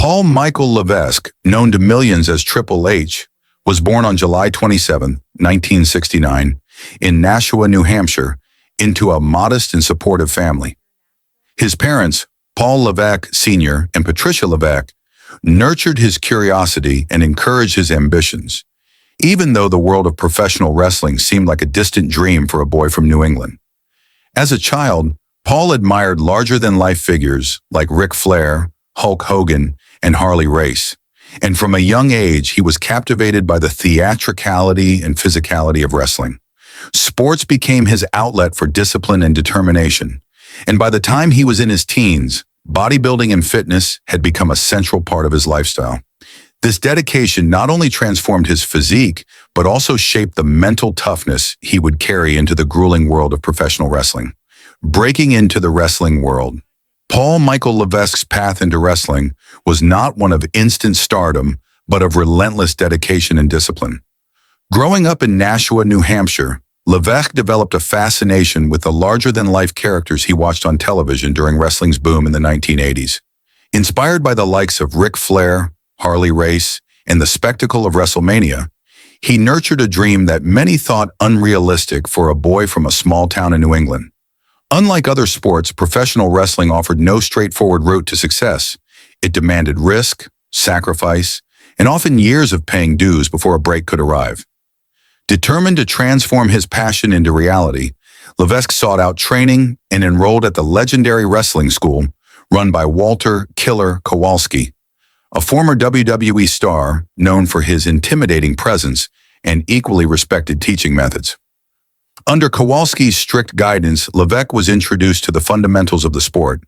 Paul Michael Levesque, known to millions as Triple H, was born on July 27, 1969, in Nashua, New Hampshire, into a modest and supportive family. His parents, Paul Levesque Sr. and Patricia Levesque, nurtured his curiosity and encouraged his ambitions, even though the world of professional wrestling seemed like a distant dream for a boy from New England. As a child, Paul admired larger-than-life figures like Ric Flair, Hulk Hogan, and Harley Race, and from a young age he was captivated by the theatricality and physicality of wrestling. Sports became his outlet for discipline and determination, and by the time he was in his teens, bodybuilding and fitness had become a central part of his lifestyle. This dedication not only transformed his physique, but also shaped the mental toughness he would carry into the grueling world of professional wrestling. Breaking into the wrestling world, Paul Michael Levesque's path into wrestling was not one of instant stardom, but of relentless dedication and discipline. Growing up in Nashua, New Hampshire, Levesque developed a fascination with the larger-than-life characters he watched on television during wrestling's boom in the 1980s. Inspired by the likes of Ric Flair, Harley Race, and the spectacle of WrestleMania, he nurtured a dream that many thought unrealistic for a boy from a small town in New England. Unlike other sports, professional wrestling offered no straightforward route to success. It demanded risk, sacrifice, and often years of paying dues before a break could arrive. Determined to transform his passion into reality, Levesque sought out training and enrolled at the legendary wrestling school run by Walter "Killer" Kowalski, a former WWE star known for his intimidating presence and equally respected teaching methods. Under Kowalski's strict guidance, Levesque was introduced to the fundamentals of the sport: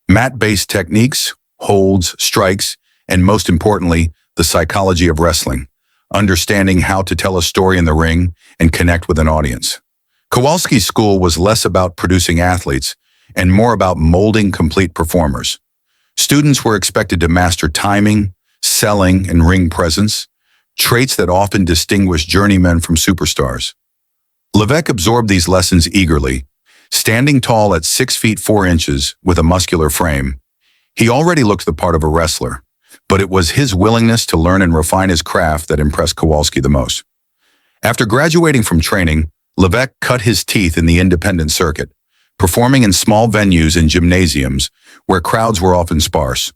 mat-based techniques, holds, strikes, and most importantly, the psychology of wrestling, understanding how to tell a story in the ring and connect with an audience. Kowalski's school was less about producing athletes and more about molding complete performers. Students were expected to master timing, selling, and ring presence, traits that often distinguish journeymen from superstars. Levesque absorbed these lessons eagerly. Standing tall at 6 feet 4 inches with a muscular frame, he already looked the part of a wrestler, but it was his willingness to learn and refine his craft that impressed Kowalski the most. After graduating from training, Levesque cut his teeth in the independent circuit, performing in small venues and gymnasiums where crowds were often sparse.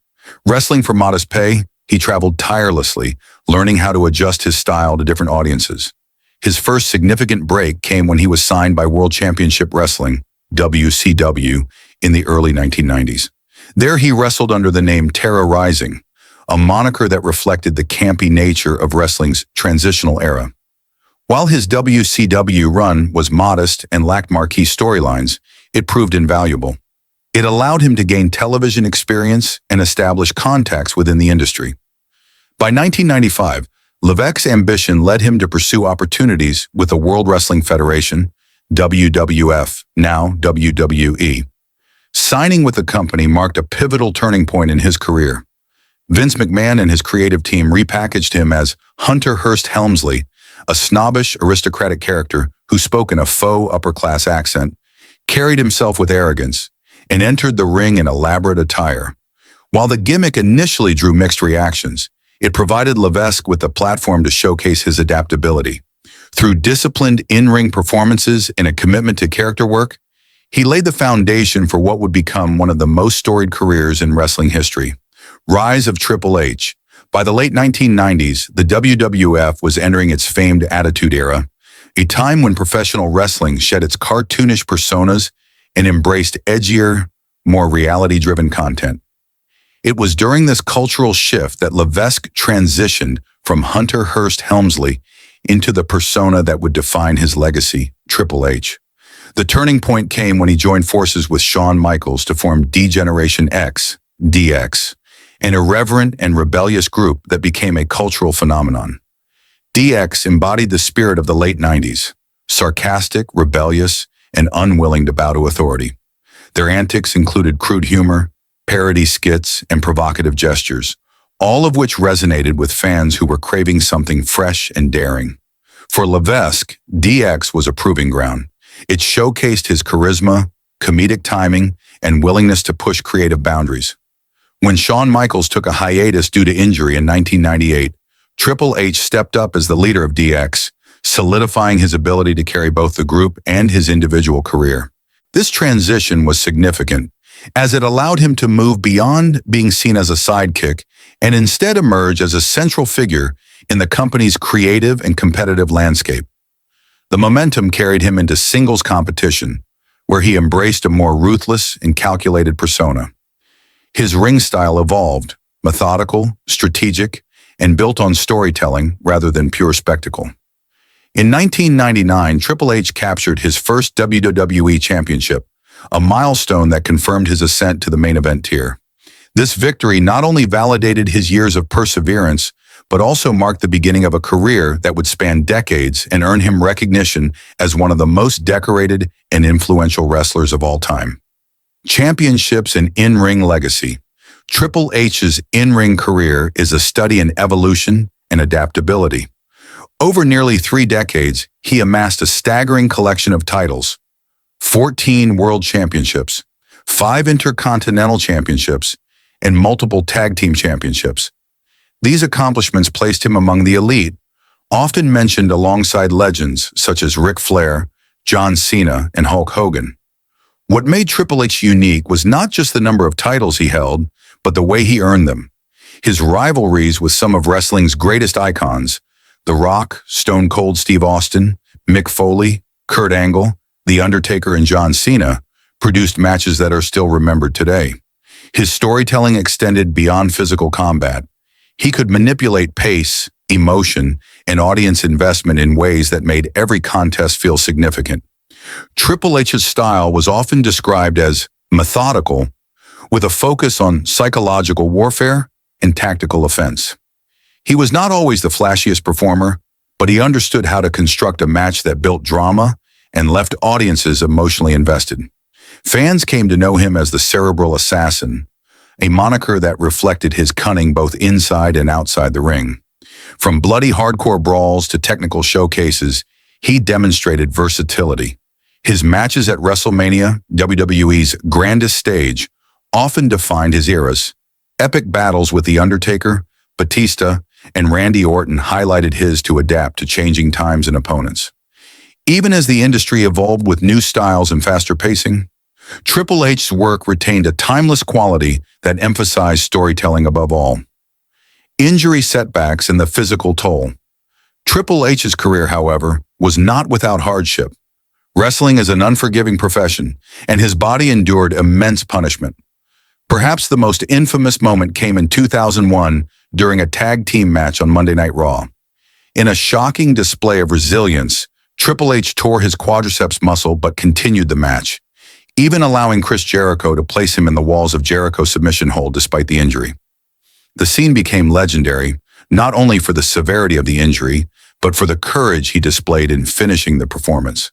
Wrestling for modest pay, he traveled tirelessly, learning how to adjust his style to different audiences. His first significant break came when he was signed by World Championship Wrestling, WCW, in the early 1990s. There he wrestled under the name Terra Rising, a moniker that reflected the campy nature of wrestling's transitional era. While his WCW run was modest and lacked marquee storylines, it proved invaluable. It allowed him to gain television experience and establish contacts within the industry. By 1995, Levesque's ambition led him to pursue opportunities with the World Wrestling Federation, WWF, now WWE. Signing with the company marked a pivotal turning point in his career. Vince McMahon and his creative team repackaged him as Hunter Hearst Helmsley, a snobbish, aristocratic character who spoke in a faux upper-class accent, carried himself with arrogance, and entered the ring in elaborate attire. While the gimmick initially drew mixed reactions, it provided Levesque with a platform to showcase his adaptability. Through disciplined in-ring performances and a commitment to character work, he laid the foundation for what would become one of the most storied careers in wrestling history. Rise of Triple H. By the late 1990s, the WWF was entering its famed Attitude Era, a time when professional wrestling shed its cartoonish personas and embraced edgier, more reality-driven content. It was during this cultural shift that Levesque transitioned from Hunter Hearst Helmsley into the persona that would define his legacy, Triple H. The turning point came when he joined forces with Shawn Michaels to form D-Generation X, DX, an irreverent and rebellious group that became a cultural phenomenon. DX embodied the spirit of the late 90s, sarcastic, rebellious, and unwilling to bow to authority. Their antics included crude humor, parody skits, and provocative gestures, all of which resonated with fans who were craving something fresh and daring. For Levesque, DX was a proving ground. It showcased his charisma, comedic timing, and willingness to push creative boundaries. When Shawn Michaels took a hiatus due to injury in 1998, Triple H stepped up as the leader of DX, solidifying his ability to carry both the group and his individual career. This transition was significant, as it allowed him to move beyond being seen as a sidekick and instead emerge as a central figure in the company's creative and competitive landscape. The momentum carried him into singles competition, where he embraced a more ruthless and calculated persona. His ring style evolved, methodical, strategic, and built on storytelling rather than pure spectacle. In 1999, Triple H captured his first WWE Championship, a milestone that confirmed his ascent to the main event tier. This victory not only validated his years of perseverance, but also marked the beginning of a career that would span decades and earn him recognition as one of the most decorated and influential wrestlers of all time. Championships and in-ring legacy. Triple H's in-ring career is a study in evolution and adaptability. Over nearly 3 decades, he amassed a staggering collection of titles: 14 World Championships, 5 Intercontinental Championships, and multiple Tag Team Championships. These accomplishments placed him among the elite, often mentioned alongside legends such as Ric Flair, John Cena, and Hulk Hogan. What made Triple H unique was not just the number of titles he held, but the way he earned them. His rivalries with some of wrestling's greatest icons, The Rock, Stone Cold Steve Austin, Mick Foley, Kurt Angle, The Undertaker, and John Cena, produced matches that are still remembered today. His storytelling extended beyond physical combat. He could manipulate pace, emotion, and audience investment in ways that made every contest feel significant. Triple H's style was often described as methodical, with a focus on psychological warfare and tactical offense. He was not always the flashiest performer, but he understood how to construct a match that built drama and left audiences emotionally invested. Fans came to know him as the Cerebral Assassin, a moniker that reflected his cunning both inside and outside the ring. From bloody hardcore brawls to technical showcases, he demonstrated versatility. His matches at WrestleMania, WWE's grandest stage, often defined his eras. Epic battles with The Undertaker, Batista, and Randy Orton highlighted his to adapt to changing times and opponents. Even as the industry evolved with new styles and faster pacing, Triple H's work retained a timeless quality that emphasized storytelling above all. Injury setbacks and the physical toll. Triple H's career, however, was not without hardship. Wrestling is an unforgiving profession, and his body endured immense punishment. Perhaps the most infamous moment came in 2001 during a tag team match on Monday Night Raw. In a shocking display of resilience, Triple H tore his quadriceps muscle but continued the match, even allowing Chris Jericho to place him in the Walls of Jericho submission hold despite the injury. The scene became legendary, not only for the severity of the injury, but for the courage he displayed in finishing the performance.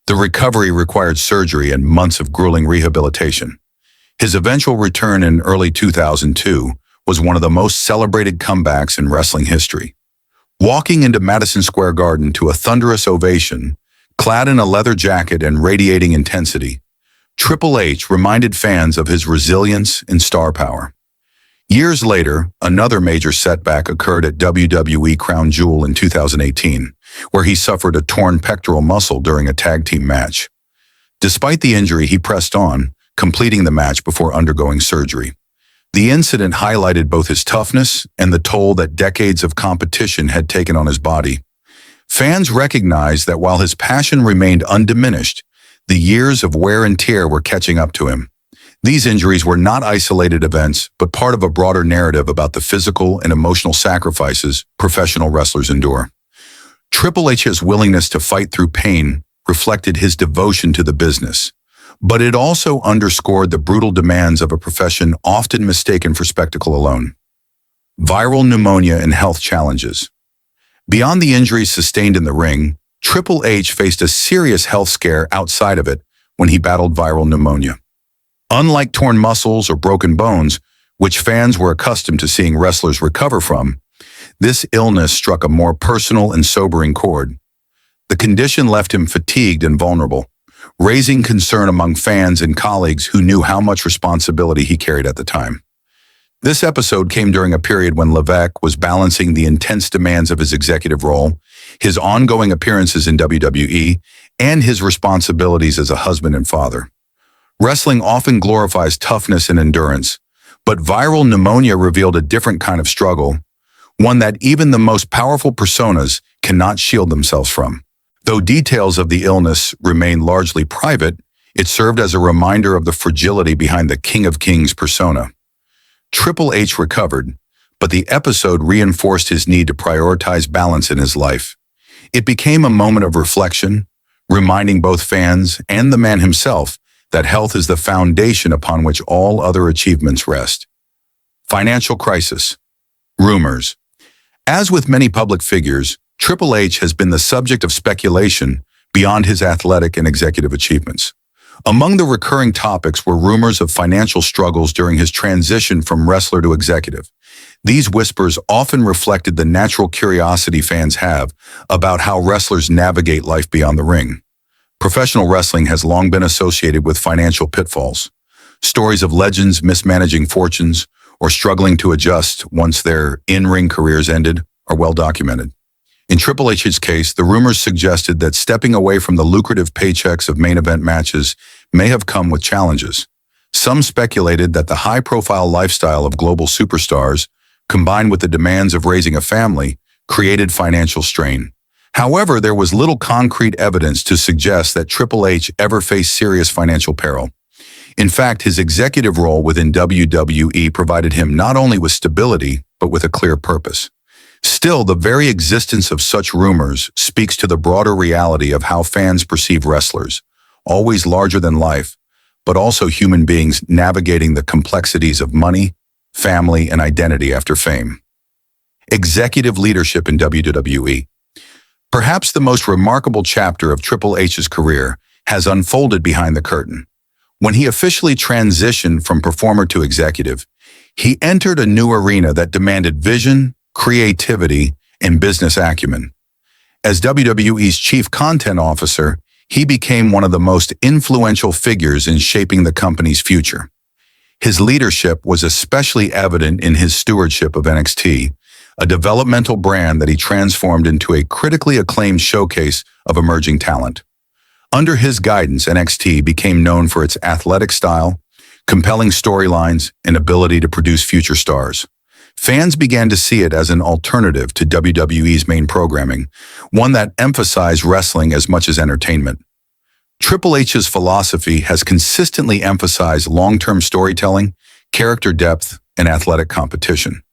The recovery required surgery and months of grueling rehabilitation. His eventual return in early 2002 was one of the most celebrated comebacks in wrestling history. Walking into Madison Square Garden to a thunderous ovation, clad in a leather jacket and radiating intensity, Triple H reminded fans of his resilience and star power. Years later, another major setback occurred at WWE Crown Jewel in 2018, where he suffered a torn pectoral muscle during a tag team match. Despite the injury, he pressed on, completing the match before undergoing surgery. The incident highlighted both his toughness and the toll that decades of competition had taken on his body. Fans recognized that while his passion remained undiminished, the years of wear and tear were catching up to him. These injuries were not isolated events, but part of a broader narrative about the physical and emotional sacrifices professional wrestlers endure. Triple H's willingness to fight through pain reflected his devotion to the business, but it also underscored the brutal demands of a profession often mistaken for spectacle alone. Viral pneumonia and health challenges. Beyond the injuries sustained in the ring, Triple H faced a serious health scare outside of it when he battled viral pneumonia. Unlike torn muscles or broken bones, which fans were accustomed to seeing wrestlers recover from, this illness struck a more personal and sobering chord. The condition left him fatigued and vulnerable, raising concern among fans and colleagues who knew how much responsibility he carried at the time. This episode came during a period when Levesque was balancing the intense demands of his executive role, his ongoing appearances in WWE, and his responsibilities as a husband and father. Wrestling often glorifies toughness and endurance, but viral pneumonia revealed a different kind of struggle, one that even the most powerful personas cannot shield themselves from. Though details of the illness remain largely private, it served as a reminder of the fragility behind the King of Kings persona. Triple H recovered, but the episode reinforced his need to prioritize balance in his life. It became a moment of reflection, reminding both fans and the man himself that health is the foundation upon which all other achievements rest. Financial crisis. Rumors. As with many public figures, Triple H has been the subject of speculation beyond his athletic and executive achievements. Among the recurring topics were rumors of financial struggles during his transition from wrestler to executive. These whispers often reflected the natural curiosity fans have about how wrestlers navigate life beyond the ring. Professional wrestling has long been associated with financial pitfalls. Stories of legends mismanaging fortunes or struggling to adjust once their in-ring careers ended are well documented. In Triple H's case, the rumors suggested that stepping away from the lucrative paychecks of main event matches may have come with challenges. Some speculated that the high-profile lifestyle of global superstars, combined with the demands of raising a family, created financial strain. However, there was little concrete evidence to suggest that Triple H ever faced serious financial peril. In fact, his executive role within WWE provided him not only with stability, but with a clear purpose. Still, the very existence of such rumors speaks to the broader reality of how fans perceive wrestlers, always larger than life, but also human beings navigating the complexities of money, family, and identity after fame. Executive leadership in WWE. Perhaps the most remarkable chapter of Triple H's career has unfolded behind the curtain. When he officially transitioned from performer to executive, he entered a new arena that demanded vision, creativity, and business acumen. As WWE's chief content officer, he became one of the most influential figures in shaping the company's future. His leadership was especially evident in his stewardship of NXT, a developmental brand that he transformed into a critically acclaimed showcase of emerging talent. Under his guidance, NXT became known for its athletic style, compelling storylines, and ability to produce future stars. Fans began to see it as an alternative to WWE's main programming, one that emphasized wrestling as much as entertainment. Triple H's philosophy has consistently emphasized long-term storytelling, character depth, and athletic competition.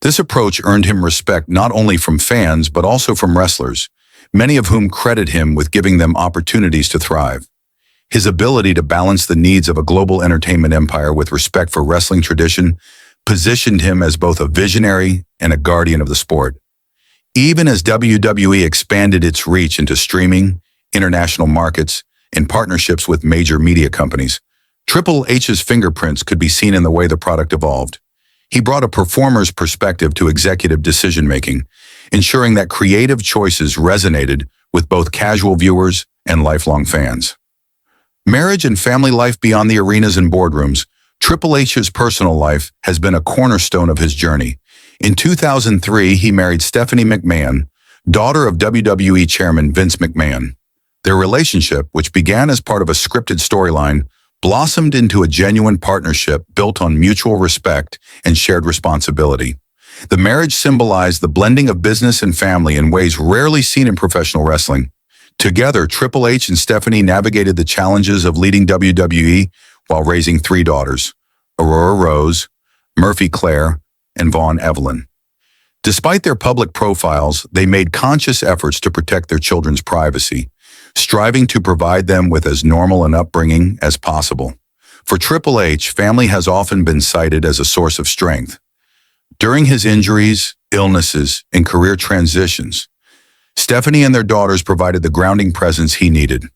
This approach earned him respect not only from fans but also from wrestlers, many of whom credit him with giving them opportunities to thrive. His ability to balance the needs of a global entertainment empire with respect for wrestling tradition positioned him as both a visionary and a guardian of the sport. Even as WWE expanded its reach into streaming, international markets, and partnerships with major media companies, Triple H's fingerprints could be seen in the way the product evolved. He brought a performer's perspective to executive decision-making, ensuring that creative choices resonated with both casual viewers and lifelong fans. Marriage and family life beyond the arenas and boardrooms. Triple H's personal life has been a cornerstone of his journey. In 2003, he married Stephanie McMahon, daughter of WWE chairman Vince McMahon. Their relationship, which began as part of a scripted storyline, blossomed into a genuine partnership built on mutual respect and shared responsibility. The marriage symbolized the blending of business and family in ways rarely seen in professional wrestling. Together, Triple H and Stephanie navigated the challenges of leading WWE while raising three daughters, Aurora Rose, Murphy Claire, and Vaughn Evelyn. Despite their public profiles, they made conscious efforts to protect their children's privacy, striving to provide them with as normal an upbringing as possible. For Triple H, family has often been cited as a source of strength. During his injuries, illnesses, and career transitions, Stephanie and their daughters provided the grounding presence he needed.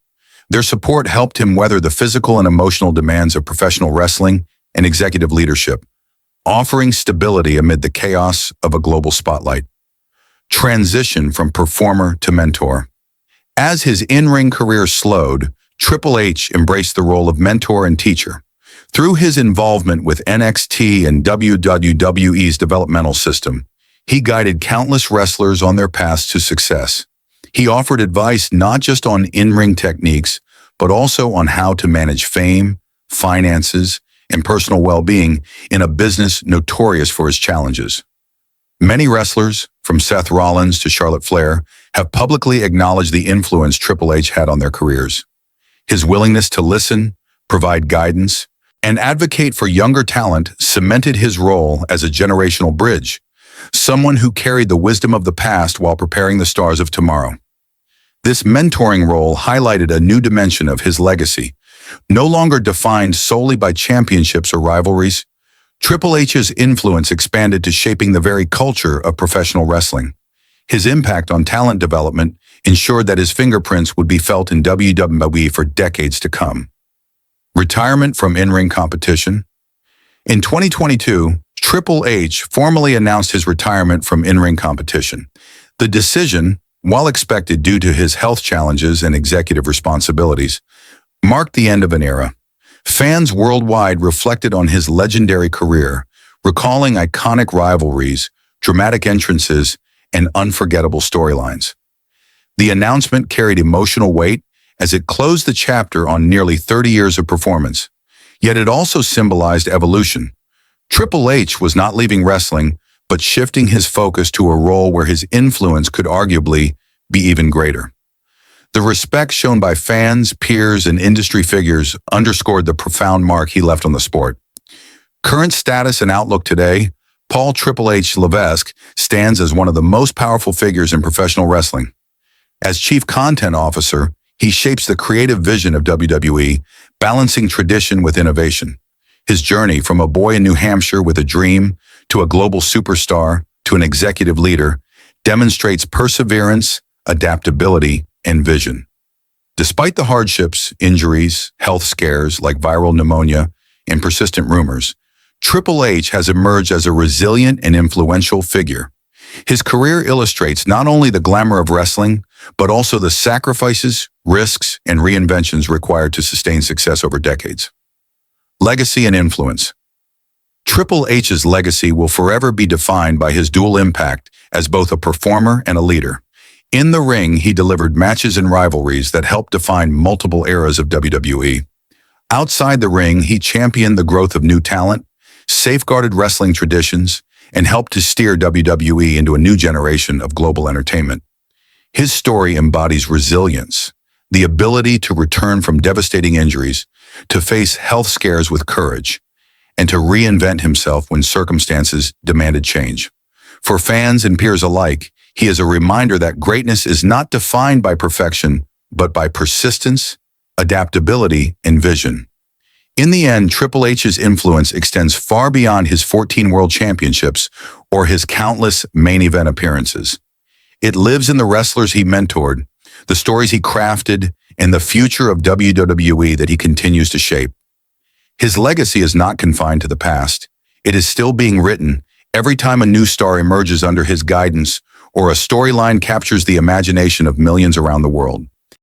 Their support helped him weather the physical and emotional demands of professional wrestling and executive leadership, offering stability amid the chaos of a global spotlight. Transition from performer to mentor. As his in-ring career slowed, Triple H embraced the role of mentor and teacher. Through his involvement with NXT and WWE's developmental system, he guided countless wrestlers on their paths to success. He offered advice not just on in-ring techniques, but also on how to manage fame, finances, and personal well-being in a business notorious for its challenges. Many wrestlers, from Seth Rollins to Charlotte Flair, have publicly acknowledged the influence Triple H had on their careers. His willingness to listen, provide guidance, and advocate for younger talent cemented his role as a generational bridge, someone who carried the wisdom of the past while preparing the stars of tomorrow. This mentoring role highlighted a new dimension of his legacy, no longer defined solely by championships or rivalries. Triple H's influence expanded to shaping the very culture of professional wrestling. His impact on talent development ensured that his fingerprints would be felt in WWE for decades to come. Retirement from in-ring competition. In 2022, Triple H formally announced his retirement from in-ring competition. The decision, while expected due to his health challenges and executive responsibilities, marked the end of an era. Fans worldwide reflected on his legendary career, recalling iconic rivalries, dramatic entrances, and unforgettable storylines. The announcement carried emotional weight as it closed the chapter on nearly 30 years of performance, yet it also symbolized evolution. Triple H was not leaving wrestling, but shifting his focus to a role where his influence could arguably be even greater. The respect shown by fans, peers, and industry figures underscored the profound mark he left on the sport. Current status and outlook today, Paul Triple H Levesque stands as one of the most powerful figures in professional wrestling. As Chief Content Officer, he shapes the creative vision of WWE, balancing tradition with innovation. His journey from a boy in New Hampshire with a dream to a global superstar to an executive leader demonstrates perseverance, adaptability, and vision. Despite the hardships, injuries, health scares like viral pneumonia, and persistent rumors, Triple H has emerged as a resilient and influential figure. His career illustrates not only the glamour of wrestling, but also the sacrifices, risks, and reinventions required to sustain success over decades. Legacy and influence. Triple H's legacy will forever be defined by his dual impact as both a performer and a leader. In the ring, he delivered matches and rivalries that helped define multiple eras of WWE. Outside the ring, he championed the growth of new talent, safeguarded wrestling traditions, and helped to steer WWE into a new generation of global entertainment. His story embodies resilience, the ability to return from devastating injuries, to face health scares with courage, and to reinvent himself when circumstances demanded change. For fans and peers alike, he is a reminder that greatness is not defined by perfection, but by persistence, adaptability, and vision. In the end, Triple H's influence extends far beyond his 14 world championships or his countless main event appearances. It lives in the wrestlers he mentored, the stories he crafted, and the future of WWE that he continues to shape. His legacy is not confined to the past. It is still being written every time a new star emerges under his guidance or a storyline captures the imagination of millions around the world.